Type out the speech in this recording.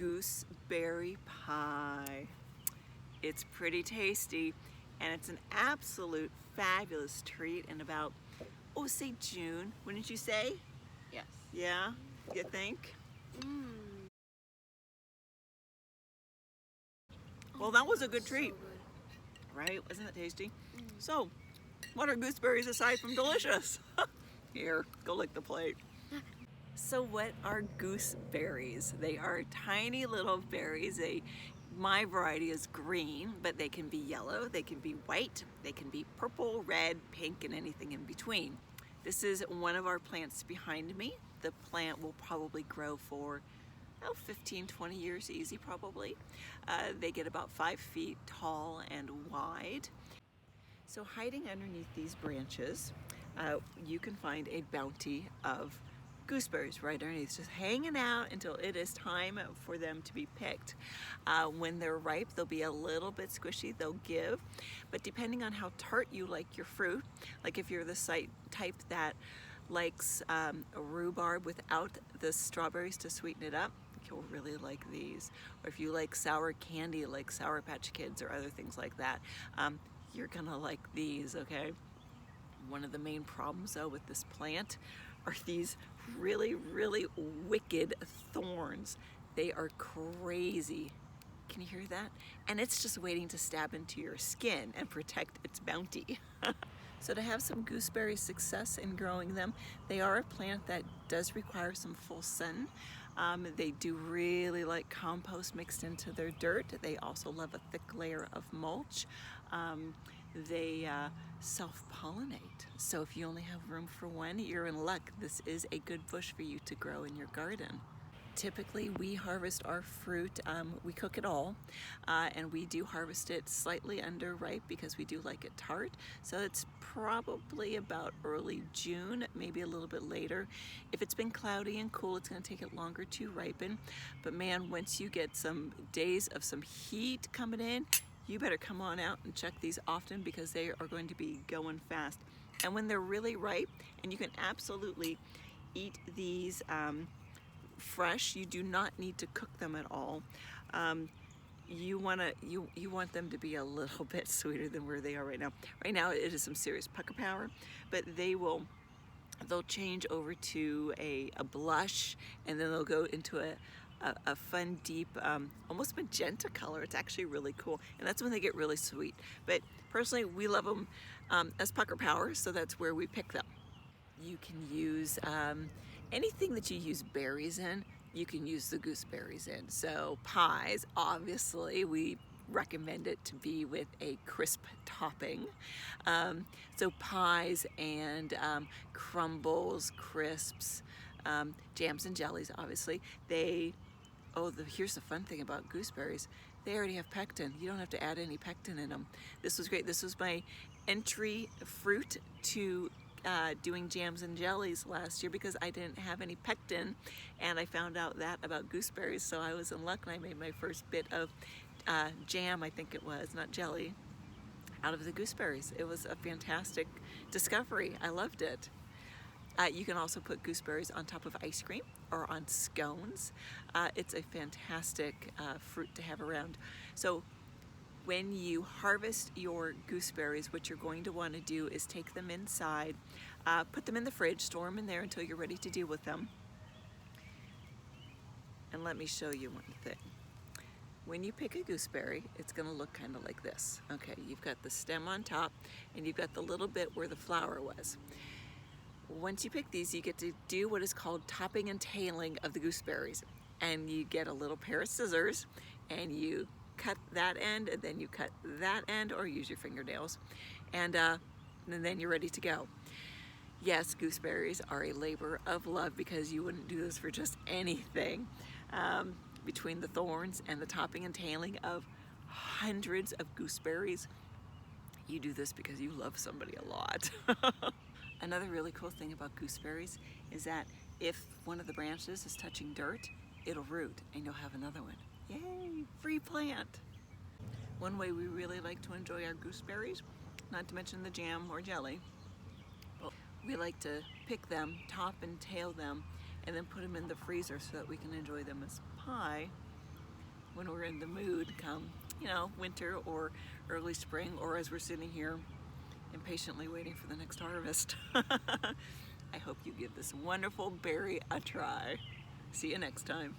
gooseberry pie. It's pretty tasty and it's an absolute fabulous treat in about, oh, say June, wouldn't you say? Yes. Yeah, you think? Well, that was a good treat, right? Wasn't it tasty? So, what are gooseberries aside from delicious? Here, go lick the plate. So what are gooseberries? They are tiny little berries. My variety is green, but they can be yellow, they can be white, they can be purple, red, pink, and anything in between. This is one of our plants behind me. The plant will probably grow for 15, 20 years easy probably. They get about 5 feet tall and wide. So hiding underneath these branches, you can find a bounty of gooseberries right underneath, just hanging out until it is time for them to be picked. When they're ripe, they'll be a little bit squishy, they'll give, but depending on how tart you like your fruit, like if you're the type that likes rhubarb without the strawberries to sweeten it up, you'll really like these. Or if you like sour candy like Sour Patch Kids or other things like that, you're gonna like these, okay? One of the main problems though with this plant are these really, really wicked thorns. They are crazy. Can you hear that? And it's just waiting to stab into your skin and protect its bounty. So to have some gooseberry success in growing them, they are a plant that does require some full sun. They do really like compost mixed into their dirt. They also love a thick layer of mulch. They self-pollinate. So if you only have room for one, you're in luck. This is a good bush for you to grow in your garden. Typically we harvest our fruit, we cook it all, and we do harvest it slightly underripe because we do like it tart. So it's probably about early June, maybe a little bit later. If it's been cloudy and cool, it's going to take it longer to ripen. But man, once you get some days of some heat coming in, you better come on out and check these often because they are going to be going fast. And when they're really ripe, and you can absolutely eat these fresh, you do not need to cook them at all. You want them to be a little bit sweeter than where they are right now. Right now it is some serious pucker power, but they'll change over to a blush, and then they'll go into a fun deep almost magenta color. It's actually really cool, and that's when they get really sweet. But personally we love them as pucker power, so that's where we pick them. You can use anything that you use berries in, you can use the gooseberries in. So pies, obviously we recommend it to be with a crisp topping. So pies and crumbles, crisps, jams and jellies, obviously. Here's the fun thing about gooseberries. They already have pectin. You don't have to add any pectin in them. This was great. This was my entry fruit to doing jams and jellies last year because I didn't have any pectin, and I found out that about gooseberries, so I was in luck and I made my first bit of jam, I think it was, not jelly, out of the gooseberries. It was a fantastic discovery. I loved it. You can also put gooseberries on top of ice cream or on scones. It's a fantastic fruit to have around. So when you harvest your gooseberries, what you're going to want to do is take them inside, put them in the fridge, store them in there until you're ready to deal with them. And let me show you one thing. When you pick a gooseberry, it's going to look kind of like this. Okay, you've got the stem on top and you've got the little bit where the flower was. Once you pick these, you get to do what is called topping and tailing of the gooseberries. And you get a little pair of scissors and you cut that end, and then you cut that end, or use your fingernails, and then you're ready to go. Yes, gooseberries are a labor of love because you wouldn't do this for just anything. Between the thorns and the topping and tailing of hundreds of gooseberries, you do this because you love somebody a lot. Another really cool thing about gooseberries is that if one of the branches is touching dirt, it'll root and you'll have another one. Yay, free plant. One way we really like to enjoy our gooseberries, not to mention the jam or jelly, but we like to pick them, top and tail them, and then put them in the freezer so that we can enjoy them as pie when we're in the mood come, you know, winter or early spring, or as we're sitting here impatiently waiting for the next harvest. I hope you give this wonderful berry a try. See you next time.